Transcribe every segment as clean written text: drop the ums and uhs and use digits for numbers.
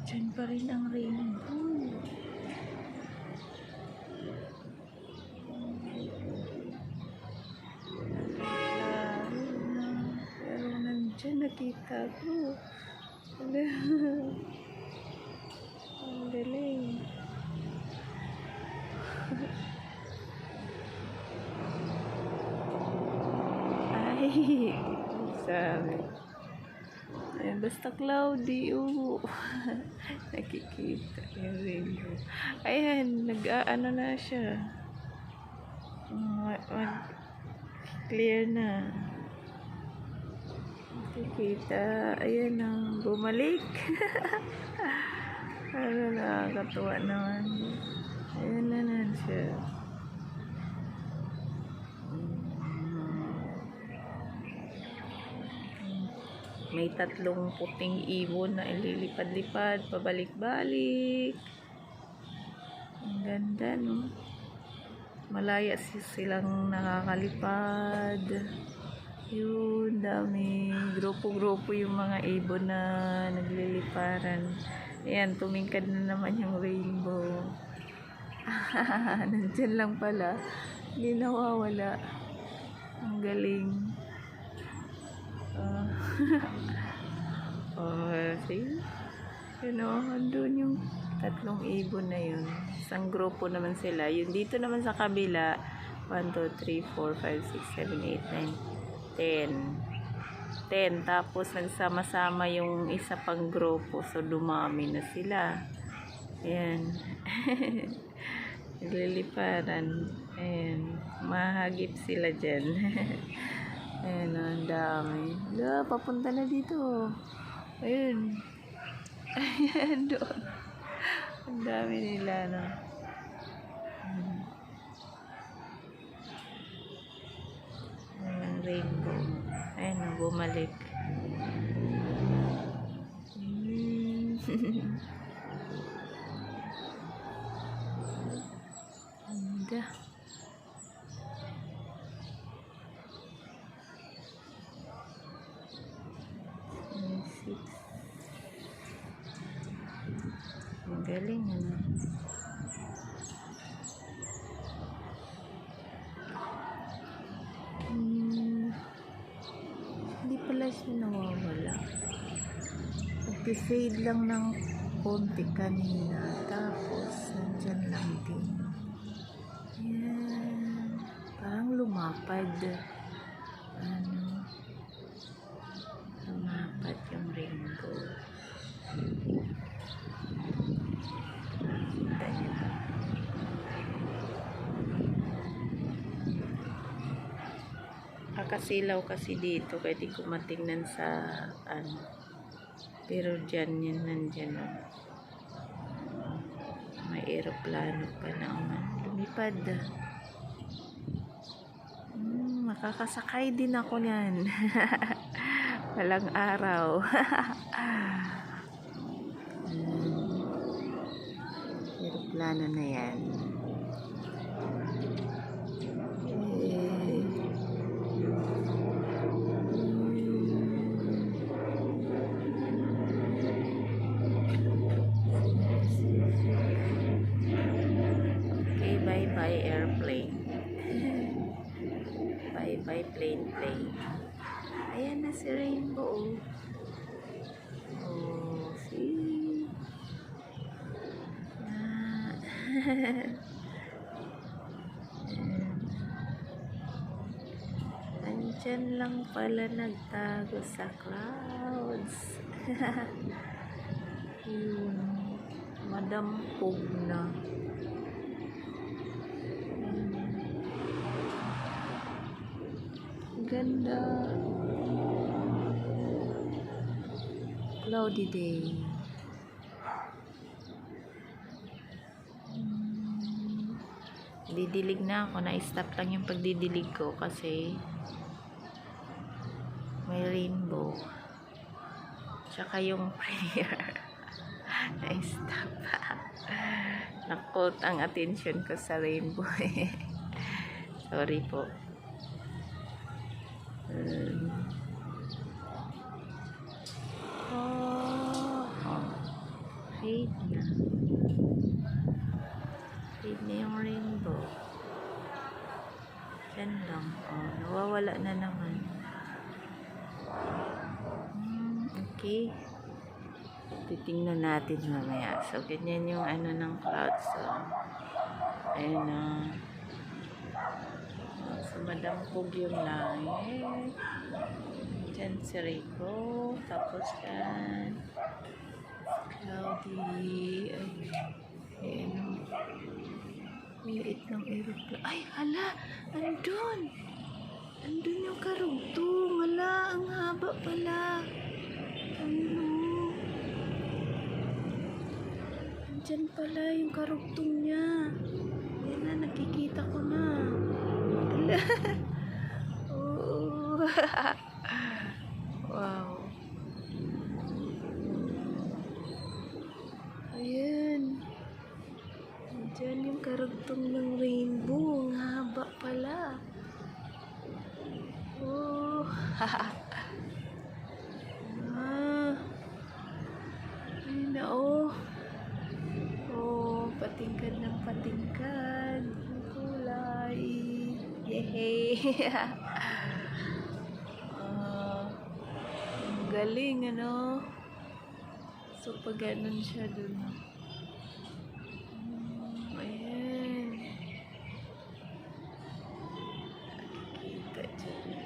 Diyan pa rin ang rainbow. Pero nandyan nakita ko. Ang galing. Ay, sabi. Ay, basta cloudy, nakikita yung rainbow. Ayan, nag-ano na siya. Clear na. Nakikita. Ayan na, bumalik. Ano, nakakatuwa naman. Ayan na siya. May 3 puting ibon na ililipad-lipad, pabalik-balik. Ang ganda, no? Malaya silang nakakalipad. Yun, dami. Grupo-grupo yung mga ibon na nagliliparan. Ayan, tumingkad na naman yung rainbow. Nandyan lang pala. Hindi nawawala. Ang galing. See? Andun yung 3 ibon na yun. Isang grupo naman sila. Yun dito naman sa kabila, 1, 2, 3, 4, 5, 6, 7, 8, 9, 10. Tapos nagsama-sama yung isa pang grupo. So dumami na sila. Ayan. Nagliliparan. Ayan. Mahagip sila dyan. Ayan, ang dami. Papunta na dito. Ayun. Ayan, doon. Ang dami nila, no? Ayan, rainbow. Ayan, bumalik. Ganda. Ang galing, ano? Hindi pala siya nawawala. Nag-fade lang ng konti kanina. Tapos, nandyan lang din. Yan. Parang lumapad. Lumapad yung rainbow. Kakasilaw kasi dito, pwede ko matingnan sa ano. Pero dyan yun, nandyan. May aeroplano pa naman. Lumipad. Makakasakay din ako niyan. Walang araw. Aeroplano na yan. Okay, bye-bye airplane. Bye-bye plane. Ayan na si rainbow. Oh, see? Andyan lang pala nagtago sa clouds. Madampog na. Ganda. Cloudy day. Didilig na ako. Na-stop lang yung pagdidilig ko kasi may rainbow. Tsaka yung prayer. Na-stop. Nakot ang attention ko sa rainbow. Sorry po. Fade na yung rainbow. Yan lang. Oh, nawawala na naman. Okay. Titingnan natin mamaya. So, ganyan yung ano ng clouds. So, ayun na. So, madampog yung langit. Diyan si Rico. Tapos yan. Cloudy. Ayun. Liit ng aeroplane. Ay, hala! Andun! Andun yung karugtong. Wala, ang haba pala. Ano? Andyan pala yung karugtong niya. Yan na, nakikita ko na. Hala! Oo. Wow. Ayan. Andyan yung karugtong ng rainbow. Ang haba pala. Oh. Ayun na, oh. Oh, patingkad ng patingkad. Ang kulay. Yehey. Ang galing, ano? So, pag ganun siya dun. Ayan. Nakikita dyan.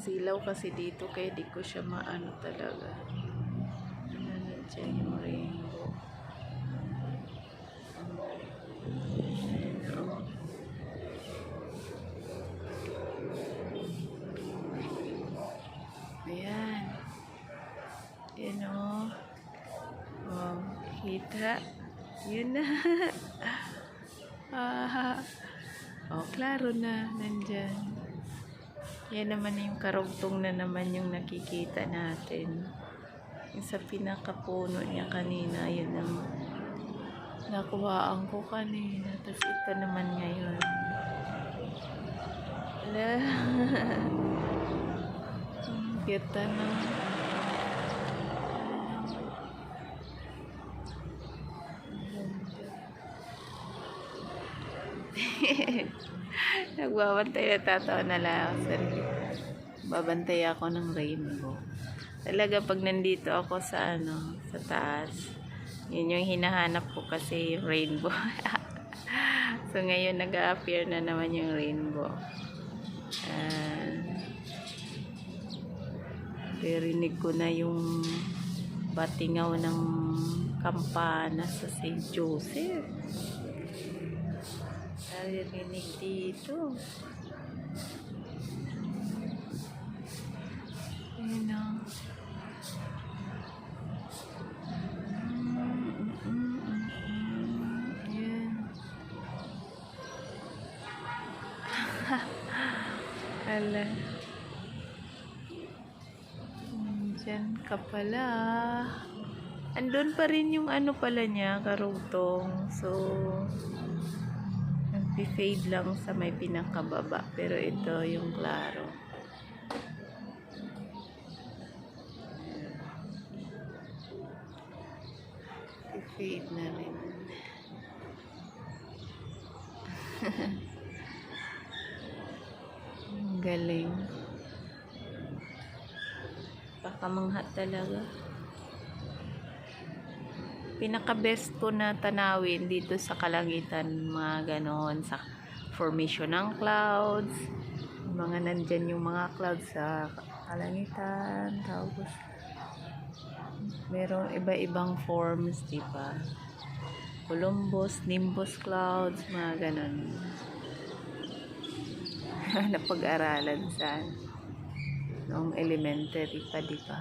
Silaw kasi dito kaya di ko siya maano talaga. Ano dyan yung rainbow. Ayan. Ayan o. Oh, kita. Yun na. Oh, klaro na. Nandyan. Yan naman yung karugtong na naman yung nakikita natin. Yung sa pinakapuno niya kanina, yun ang nakuhaan ko kanina. Tapos ito naman ngayon. Wala. Kita na. Nagbabantay na, tatawa na lang ako sarili. Babantay ako ng rainbow. Talaga pag nandito ako sa ano, sa taas, yun yung hinahanap ko kasi yung rainbow. So ngayon nag-a-appear na naman yung rainbow. Narinig ko na yung batingaw ng kampana sa St. Joseph. Narinig dito. Ayun na. Ayan. Ala. Diyan ka pala. Andun pa rin yung ano pala niya, karugtong. So, nag-fade lang sa may pinakababa. Pero ito yung klaro. Fade na rin. Galing. Pakamangha talaga. Pinaka-best ko na tanawin dito sa kalangitan, mga ganon, sa formation ng clouds. Mga nandyan yung mga clouds sa kalangitan. Tapos, merong iba-ibang forms, diba? Columbus, nimbus clouds, mga ganon. Napag-aralan sa noong elementary pa, diba?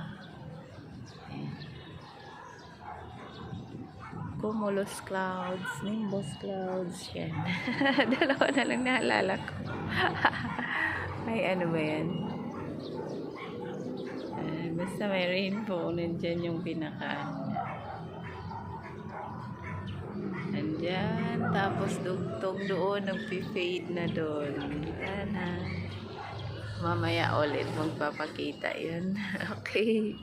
Cumulus clouds, nimbus clouds, yan. Dalawa na lang naalala ko. Ay, ano ba yan? Basta may rainbow, nandyan yung pinakaan niya. Nandyan, tapos dugtong doon, nagpi-fade na doon. Sana. Mamaya ulit magpapakita yun. Okay.